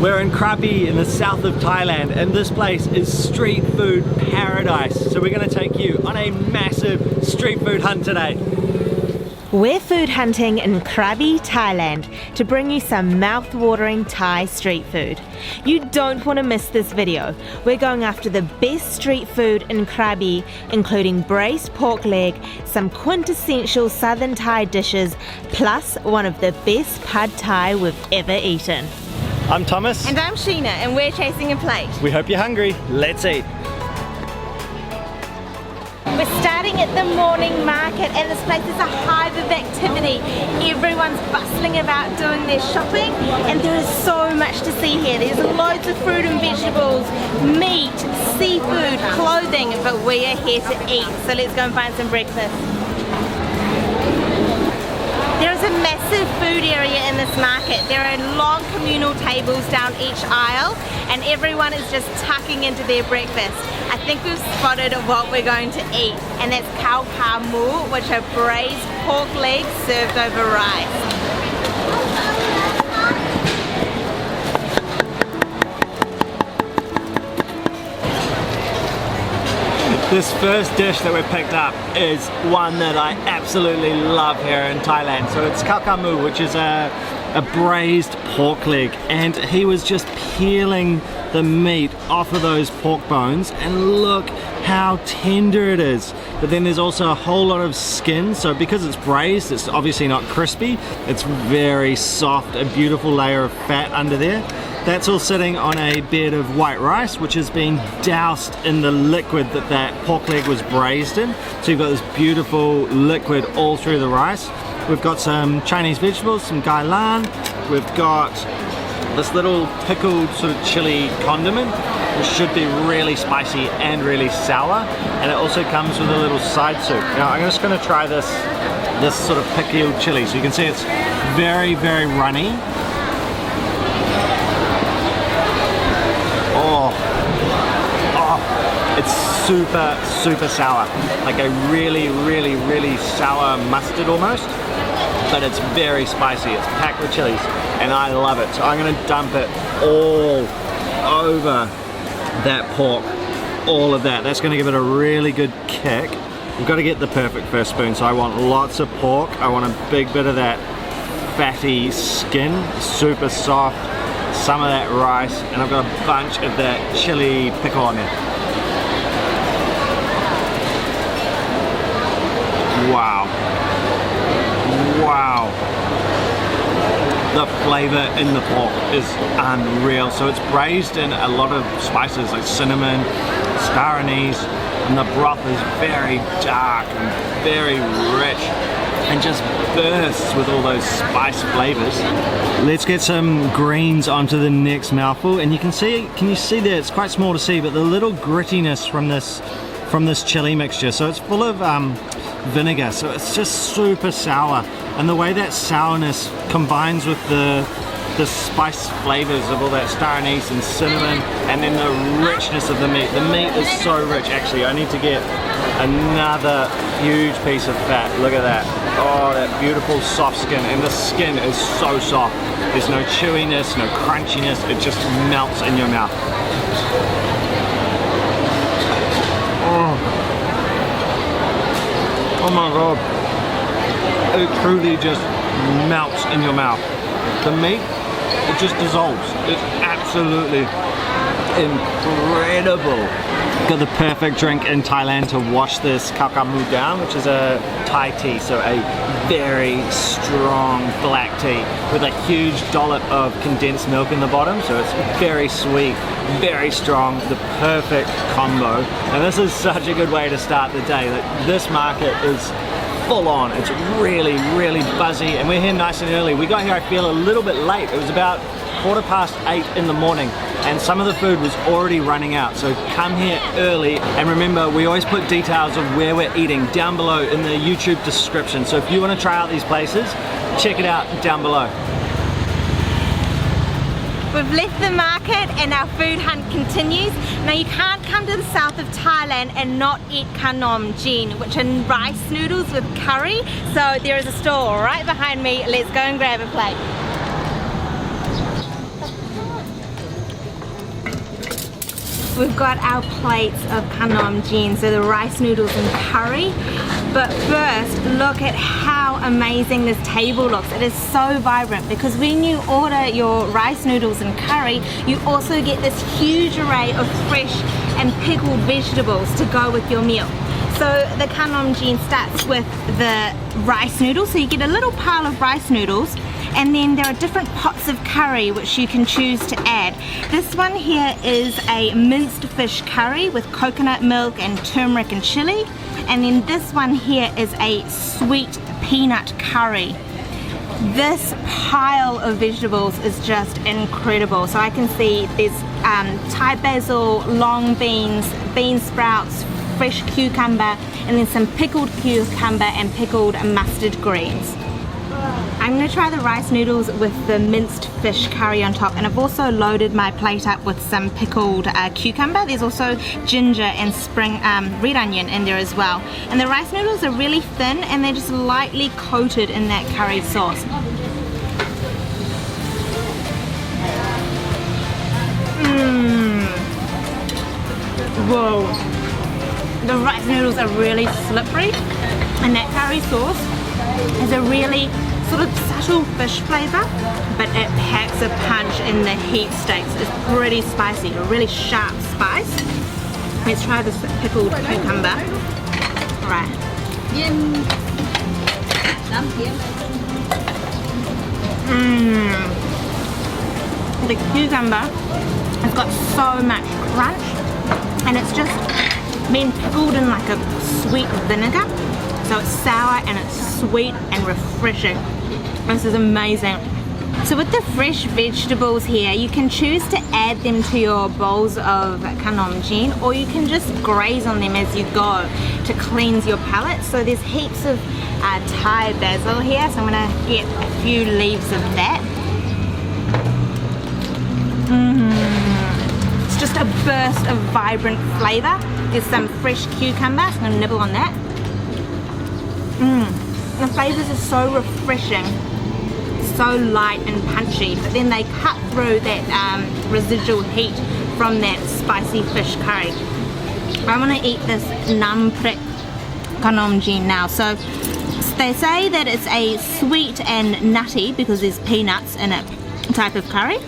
We're in Krabi in the south of Thailand, and this place is street food paradise. So we're going to take you on a massive street food hunt today. We're food hunting in Krabi, Thailand to bring you some mouth-watering Thai street food. You don't want to miss this video. We're going after the best street food in Krabi, including braised pork leg, some quintessential southern Thai dishes, plus one of the best pad Thai we've ever eaten. I'm Thomas. And I'm Sheena, and we're chasing a plate. We hope you're hungry. Let's eat. We're starting at the morning market, and this place is a hive of activity. Everyone's bustling about doing their shopping, and there is so much to see here. There's loads of fruit and vegetables, meat, seafood, clothing, but we are here to eat. So let's go and find some breakfast. There is a massive food area in this market. There are long communal tables down each aisle, and everyone is just tucking into their breakfast. I think we've spotted what we're going to eat, and that's Khao, which are braised pork legs served over rice. This first dish that we picked up is one that I absolutely love here in Thailand. So it's Khao, which is a braised pork leg, and he was just peeling the meat off of those pork bones, and look how tender it is. But then there's also a whole lot of skin, so because it's braised, it's obviously not crispy. It's very soft, a beautiful layer of fat under there. That's all sitting on a bed of white rice, which has been doused in the liquid that pork leg was braised in. So you've got this beautiful liquid all through the rice. We've got some Chinese vegetables, some gailan. We've got this little pickled sort of chili condiment, which should be really spicy and really sour. And it also comes with a little side soup. Now I'm just going to try this sort of pickled chili. So you can see it's very, very runny. It's super, super sour. Like a really, really, really sour mustard almost. But it's very spicy. It's packed with chilies, and I love it. So I'm gonna dump it all over that pork, all of that. That's gonna give it a really good kick. We've got to get the perfect first spoon. So I want lots of pork. I want a big bit of that fatty skin, super soft, some of that rice, and I've got a bunch of that chili pickle on there. Wow. Wow. The flavor in the pork is unreal. So it's braised in a lot of spices like cinnamon, star anise, and the broth is very dark and very rich and just bursts with all those spice flavors. Let's get some greens onto the next mouthful, and you can see, can you see there? It's quite small to see, but the little grittiness from this chili mixture. So it's full of vinegar, so it's just super sour, and the way that sourness combines with the spice flavors of all that star anise and cinnamon, and then the richness of the meat. The meat is so rich. Actually, I need to get another huge piece of fat. Look at that. Oh, that beautiful soft skin, and the skin is so soft. There's no chewiness, no crunchiness. It just melts in your mouth. Oh my god, it truly just melts in your mouth. The meat, it just dissolves. It's absolutely incredible. Got the perfect drink in Thailand to wash this Khao down, which is a Thai tea, so a very strong black tea with a huge dollop of condensed milk in the bottom, so it's very sweet, very strong, the perfect combo. And this is such a good way to start the day. Like, this market is full on. It's really, really buzzy, and we're here nice and early. We got here, I feel, a little bit late. It was about 8:15 in the morning, and some of the food was already running out. So come here early, and remember, we always put details of where we're eating down below in the YouTube description. So if you want to try out these places, check it out down below. We've left the market and our food hunt continues. Now you can't come to the south of Thailand and not eat Khanom, jeen, which are rice noodles with curry. So there is a stall right behind me. Let's go and grab a plate. we've got our plates of Khanom jeen, so the rice noodles and curry. But first, look at how amazing this table looks. It is so vibrant because when you order your rice noodles and curry, you also get this huge array of fresh and pickled vegetables to go with your meal. So the Khanom jeen starts with the rice noodles, so you get a little pile of rice noodles, and then there are different pots of curry which you can choose to add. This one here is a minced fish curry with coconut milk and turmeric and chili, and then this one here is a sweet peanut curry. This pile of vegetables is just incredible. So I can see there's Thai basil, long beans, bean sprouts, fresh cucumber, and then some pickled cucumber and pickled mustard greens. I'm going to try the rice noodles with the minced fish curry on top, and I've also loaded my plate up with some pickled cucumber. There's also ginger and spring red onion in there as well. And the rice noodles are really thin and they're just lightly coated in that curry sauce. Whoa! The rice noodles are really slippery, and that curry sauce has a really sort of subtle fish flavour, but it packs a punch in the heat steaks. It's pretty spicy, a really sharp spice. Let's try this pickled cucumber. Alright. The cucumber has got so much crunch, and it's just been pickled in like a sweet vinegar. So it's sour and it's sweet and refreshing. This is amazing. So with the fresh vegetables here, you can choose to add them to your bowls of Khanom jeen, or you can just graze on them as you go to cleanse your palate. So there's heaps of Thai basil here, so I'm going to get a few leaves of that. It's just a burst of vibrant flavour. There's some fresh cucumber, so I'm going to nibble on that. The flavours are so refreshing, so light and punchy, but then they cut through that residual heat from that spicy fish curry. I want to eat this nam prik Khanom jeen now. So they say that it's a sweet and nutty, because there's peanuts in it, type of curry.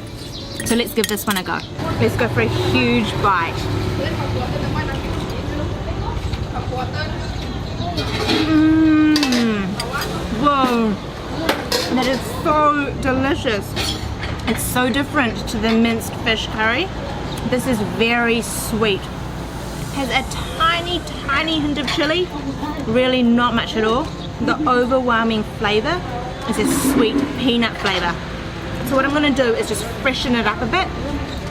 So let's give this one a go. Let's go for a huge bite. Whoa, that is so delicious. It's so different to the minced fish curry. This is very sweet. Has a tiny hint of chili, really not much at all. The overwhelming flavour is a sweet peanut flavour. So what I'm going to do is just freshen it up a bit,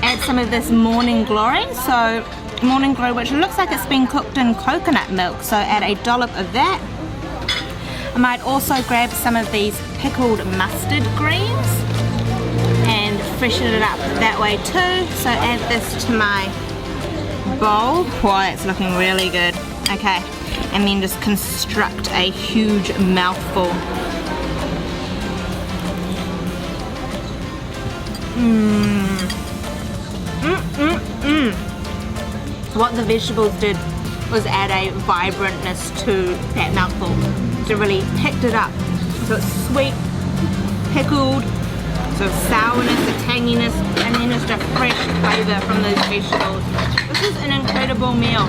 add some of this morning glory. So morning glory, which looks like it's been cooked in coconut milk, so add a dollop of that. I might also grab some of these pickled mustard greens and freshen it up that way too. So add this to my bowl. Wow, it's looking really good. Okay, and then just construct a huge mouthful. What the vegetables did was add a vibrantness to that mouthful. So it really picked it up. So it's sweet, pickled, so sourness, the tanginess, and then just a fresh flavour from those vegetables. This is an incredible meal.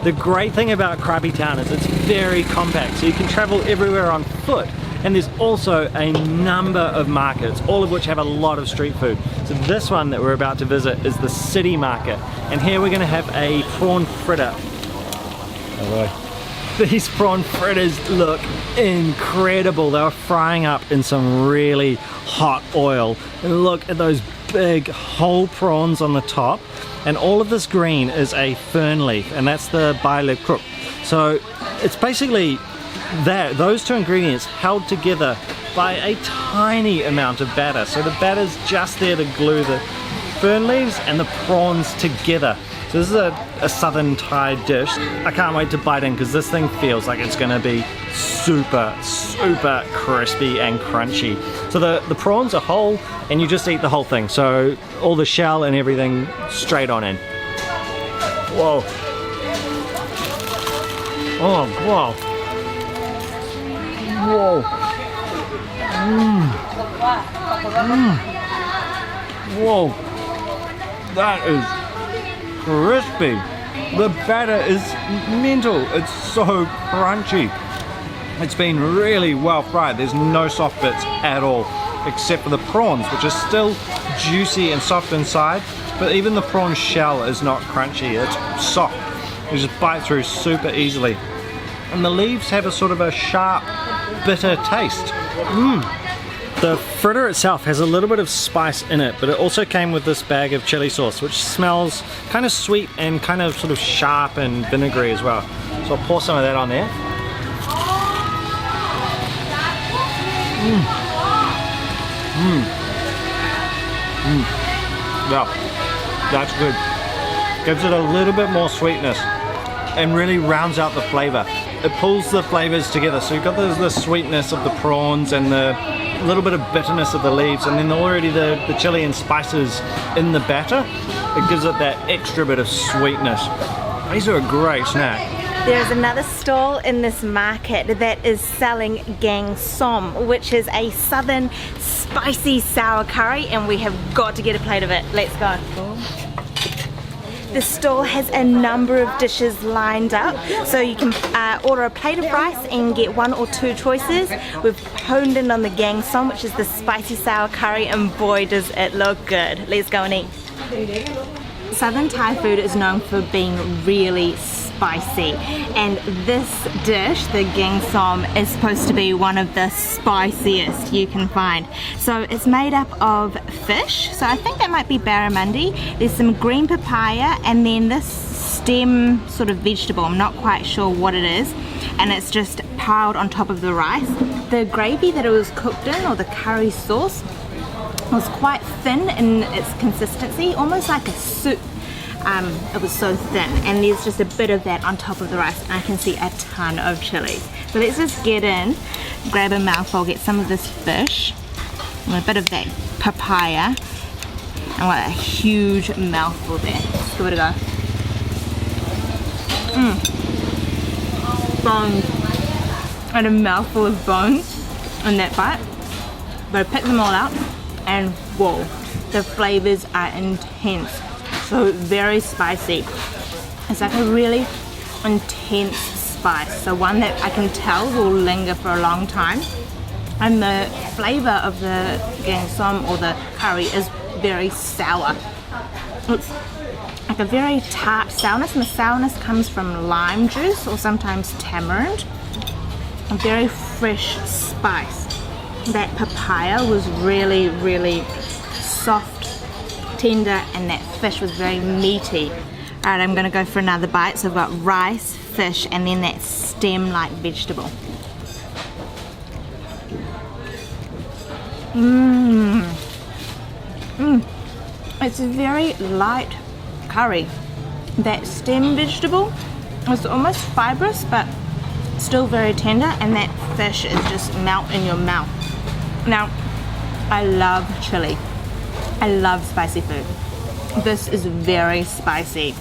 The great thing about Krabi town is it's very compact, so you can travel everywhere on foot. And there's also a number of markets, all of which have a lot of street food. So this one that we're about to visit is the city market. And here we're gonna have a prawn fritter. These prawn fritters look incredible. They were frying up in some really hot oil. And look at those big whole prawns on the top. And all of this green is a fern leaf, and that's the baile crook. So it's basically those two ingredients held together by a tiny amount of batter. So the batter's just there to glue the fern leaves and the prawns together. So this is a southern Thai dish. I can't wait to bite in because this thing feels like it's gonna be super, super crispy and crunchy. So the prawns are whole and you just eat the whole thing. So all the shell and everything straight on in. Whoa. Oh, wow. Whoa. Whoa. That is crispy. The batter is mental. It's so crunchy. It's been really well fried. There's no soft bits at all, except for the prawns, which are still juicy and soft inside. But even the prawn shell is not crunchy. It's soft. You just bite through super easily. And the leaves have a sort of a sharp, bitter taste. The fritter itself has a little bit of spice in it, but it also came with this bag of chili sauce, which smells kind of sweet and kind of sort of sharp and vinegary as well. So I'll pour some of that on there. Yeah, that's good. Gives it a little bit more sweetness and really rounds out the flavor. It pulls the flavors together. So you've got the sweetness of the prawns and the little bit of bitterness of the leaves, and then already the chili and spices in the batter. It gives it that extra bit of sweetness. These are a great snack. There's another stall in this market that is selling gaeng som, which is a southern spicy sour curry, and we have got to get a plate of it. Let's go. The stall has a number of dishes lined up, so you can order a plate of rice and get 1 or 2 choices. We've honed in on the gaeng som, which is the spicy sour curry, and boy does it look good. Let's go and eat. Southern Thai food is known for being really spicy, and this dish, the gaeng som, is supposed to be one of the spiciest you can find. So it's made up of fish, so I think that might be barramundi. There's some green papaya and then this stem sort of vegetable, I'm not quite sure what it is, and it's just piled on top of the rice. The gravy that it was cooked in, or the curry sauce, was quite thin in its consistency, almost like a soup. It was so thin, and there's just a bit of that on top of the rice, and I can see a ton of chilies. So let's just get in, grab a mouthful, get some of this fish, and a bit of that papaya, and what a huge mouthful there. Let's give it a go. Bones, and a mouthful of bones in that bite, but I picked them all out, and whoa, the flavors are intense. So very spicy. It's like a really intense spice, so one that I can tell will linger for a long time. And the flavor of the gaeng som, or the curry, is very sour. It's like a very tart sourness, and the sourness comes from lime juice or sometimes tamarind. A very fresh spice. That papaya was really, really soft, tender, and that fish was very meaty. Alright, I'm gonna go for another bite. So I've got rice, fish, and then that stem-like vegetable. It's a very light curry. That stem vegetable is almost fibrous, but still very tender, and that fish is just melt in your mouth. Now, I love chili. I love spicy food. This is very spicy.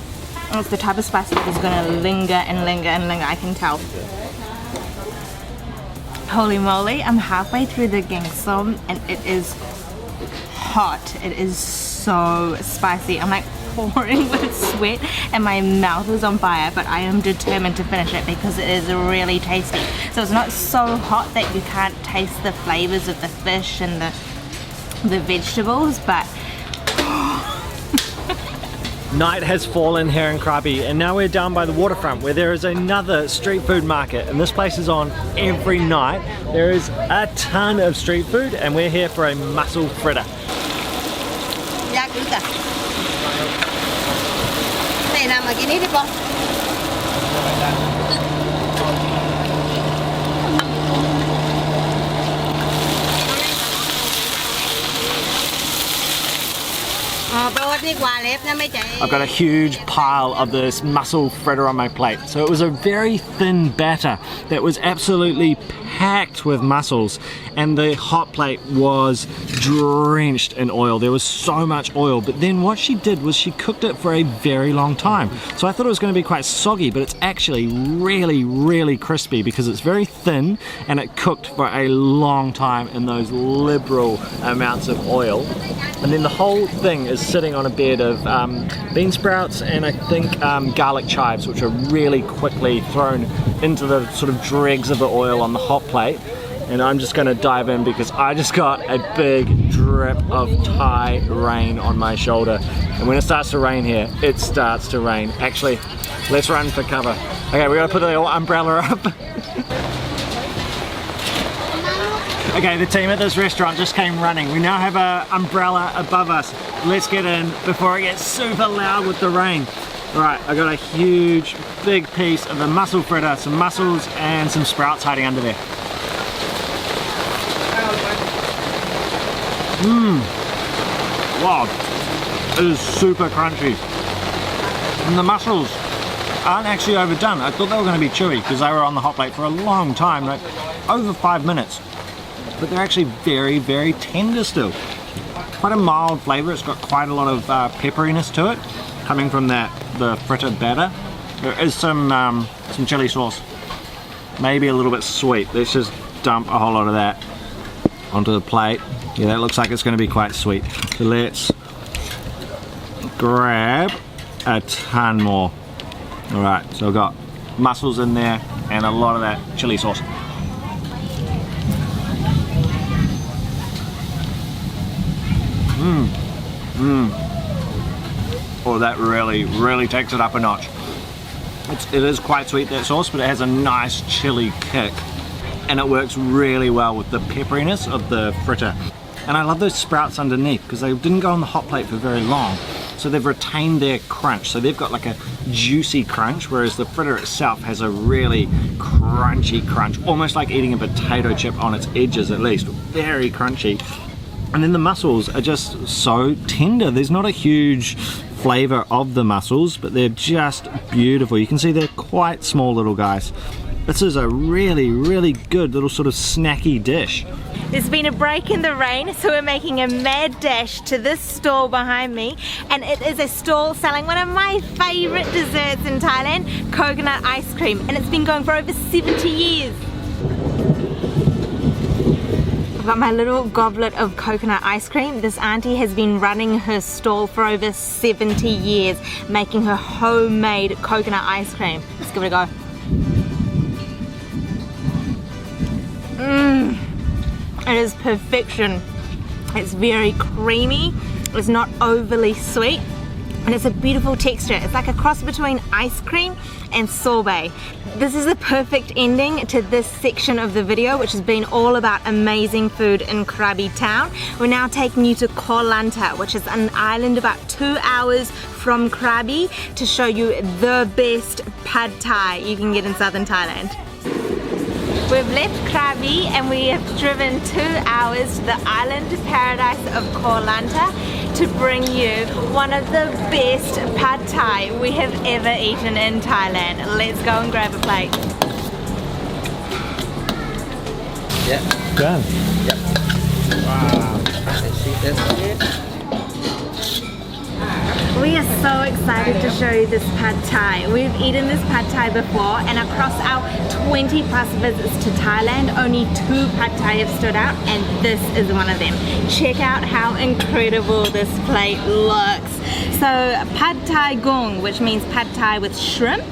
It's the type of spice that is going to linger and linger and linger, I can tell. Holy moly, I'm halfway through the gaeng som and it is hot. It is so spicy. I'm like pouring with sweat and my mouth is on fire, but I am determined to finish it because it is really tasty. So it's not so hot that you can't taste the flavors of the fish and the vegetables, but Night has fallen here in Krabi, and now we're down by the waterfront where there is another street food market, and this place is on every night. There is a ton of street food, and we're here for a mussel fritter. I've got a huge pile of this mussel fritter on my plate. So it was a very thin batter that was absolutely packed with mussels, and the hot plate was drenched in oil. There was so much oil, but then what she did was she cooked it for a very long time. So I thought it was going to be quite soggy, but it's actually really crispy because it's very thin and it cooked for a long time in those liberal amounts of oil. And then the whole thing is sitting on a bed of bean sprouts and I think garlic chives, which are really quickly thrown into the sort of dregs of the oil on the hot plate. And I'm just going to dive in because I just got a big drip of Thai rain on my shoulder. And when it starts to rain here, it starts to rain. Actually, let's run for cover. Okay, we got to put the umbrella up. Okay, the team at this restaurant just came running. We now have an umbrella above us. Let's get in before it gets super loud with the rain. Alright, I got a huge, big piece of the mussel fritter, some mussels and some sprouts hiding under there. Wow, it is super crunchy. And the mussels aren't actually overdone. I thought they were going to be chewy because they were on the hot plate for a long time, like over 5 minutes. But they're actually very tender still. Quite a mild flavour. It's got quite a lot of pepperiness to it, coming from the fritted batter. There is some chili sauce, maybe a little bit sweet. Let's just dump a whole lot of that onto the plate. Yeah, that looks like it's going to be quite sweet. So let's grab a ton more. Alright, so I've got mussels in there and a lot of that chili sauce. Oh, that really takes it up a notch. It is quite sweet, that sauce, but it has a nice chili kick. And it works really well with the pepperiness of the fritter. And I love those sprouts underneath because they didn't go on the hot plate for very long. So they've retained their crunch. So they've got like a juicy crunch, whereas the fritter itself has a really crunchy crunch, almost like eating a potato chip on its edges at least. Very crunchy. And then the mussels are just so tender. There's not a huge flavor of the mussels, but they're just beautiful. You can see they're quite small little guys. This is a really good little sort of snacky dish. There's been a break in the rain, so we're making a mad dash to this stall behind me, and it is a stall selling one of my favorite desserts in Thailand, coconut ice cream, and it's been going for over 70 years. I've got my little goblet of coconut ice cream. This auntie has been running her stall for over 70 years, making her homemade coconut ice cream. Let's give it a go. It is perfection. It's very creamy, it's not overly sweet, and it's a beautiful texture. It's like a cross between ice cream and sorbet. This is the perfect ending to this section of the video, which has been all about amazing food in Krabi town. We're now taking you to Koh Lanta, which is an island about 2 hours from Krabi, to show you the best pad thai you can get in southern Thailand. We've left Krabi and we have driven 2 hours to the island paradise of Koh Lanta to bring you one of the best pad thai we have ever eaten in Thailand. Let's go and grab a plate. Yeah. Done. Yep. Wow. Let's see this. We are so excited to show you this pad thai. We've eaten this pad thai before, and across our 20 plus visits to Thailand, only 2 pad thai have stood out, and this is one of them. Check out how incredible this plate looks. So pad thai gaeng, which means pad thai with shrimp,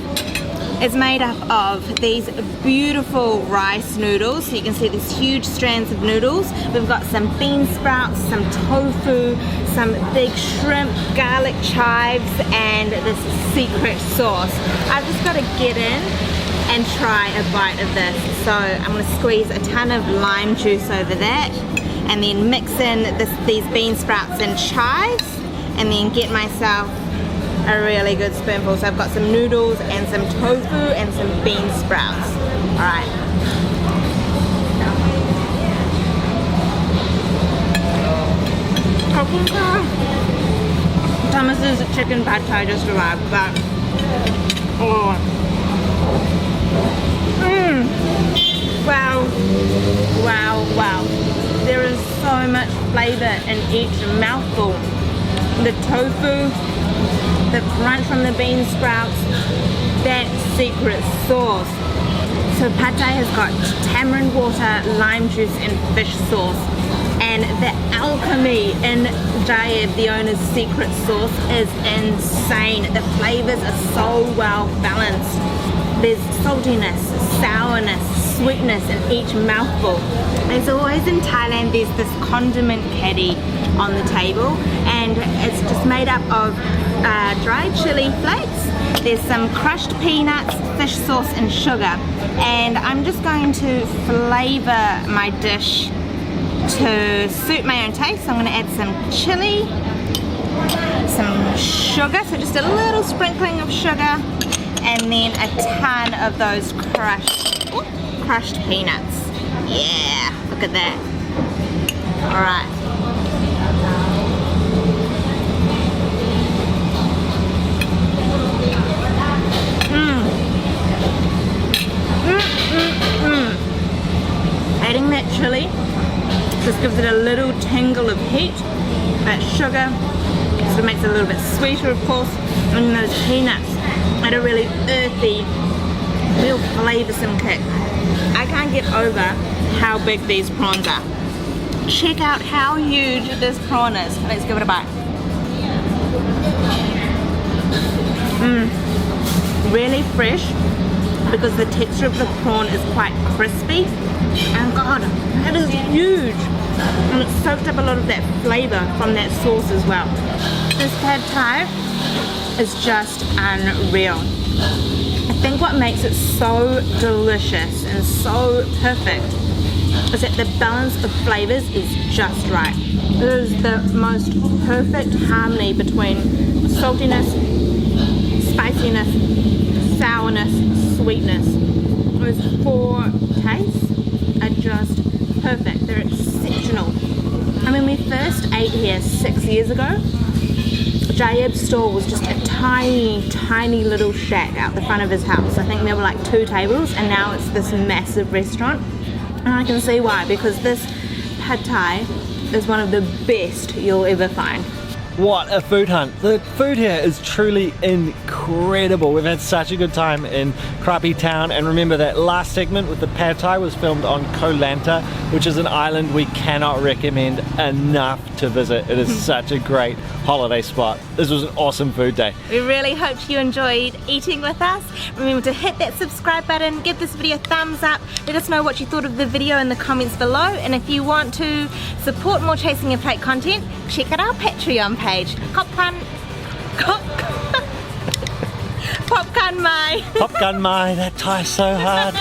is made up of these beautiful rice noodles. So you can see these huge strands of noodles. We've got some bean sprouts, some tofu, some big shrimp, garlic chives, and this secret sauce. I've just got to get in and try a bite of this. So I'm going to squeeze a ton of lime juice over that, and then mix in these bean sprouts and chives, and then get myself a really good spoonful. So I've got some noodles and some tofu and some bean sprouts. Alright. Thomas's chicken pad thai just arrived, but oh, wow, wow, wow! There is so much flavor in each mouthful. The tofu, the crunch from the bean sprouts, that secret sauce. So pad thai has got tamarind water, lime juice, and fish sauce. And the alchemy in Jayeb, the owner's secret sauce, is insane. The flavors are so well balanced. There's saltiness, sourness, sweetness in each mouthful. As always in Thailand, there's this condiment caddy on the table, and it's just made up of dried chili flakes. There's some crushed peanuts, fish sauce, and sugar. And I'm just going to flavor my dish to suit my own taste. So I'm going to add some chili, some sugar, so just a little sprinkling of sugar, and then a ton of those crushed peanuts. Yeah, look at that. Alright. Adding that chili just gives it a little tingle of heat. That sugar sort of makes it a little bit sweeter, of course, and those peanuts add a really earthy, real flavoursome kick. I can't get over how big these prawns are. Check out how huge this prawn is. Let's give it a bite. Really fresh, because the texture of the prawn is quite crispy. And God, that is huge. And it's soaked up a lot of that flavour from that sauce as well. This pad thai is just unreal. I think what makes it so delicious and so perfect is that the balance of flavours is just right. It is the most perfect harmony between saltiness, spiciness, sourness, sweetness. Those four tastes are just perfect. They're exceptional. I mean, we first ate here 6 years ago. Jayeb's store was just a tiny little shack out the front of his house. I think there were like 2 tables, and now it's this massive restaurant. And I can see why, because this pad thai is one of the best you'll ever find. What a food hunt. The food here is truly incredible. We've had such a good time in Krabi town, and remember that last segment with the pad thai was filmed on Koh Lanta, which is an island we cannot recommend enough to visit. It is such a great holiday spot. This was an awesome food day. We really hope you enjoyed eating with us. Remember to hit that subscribe button, give this video a thumbs up, let us know what you thought of the video in the comments below, and if you want to support more Chasing Your Plate content, check out our Patreon page. Popcorn Mai. Popcorn Mai, that Thai so hard.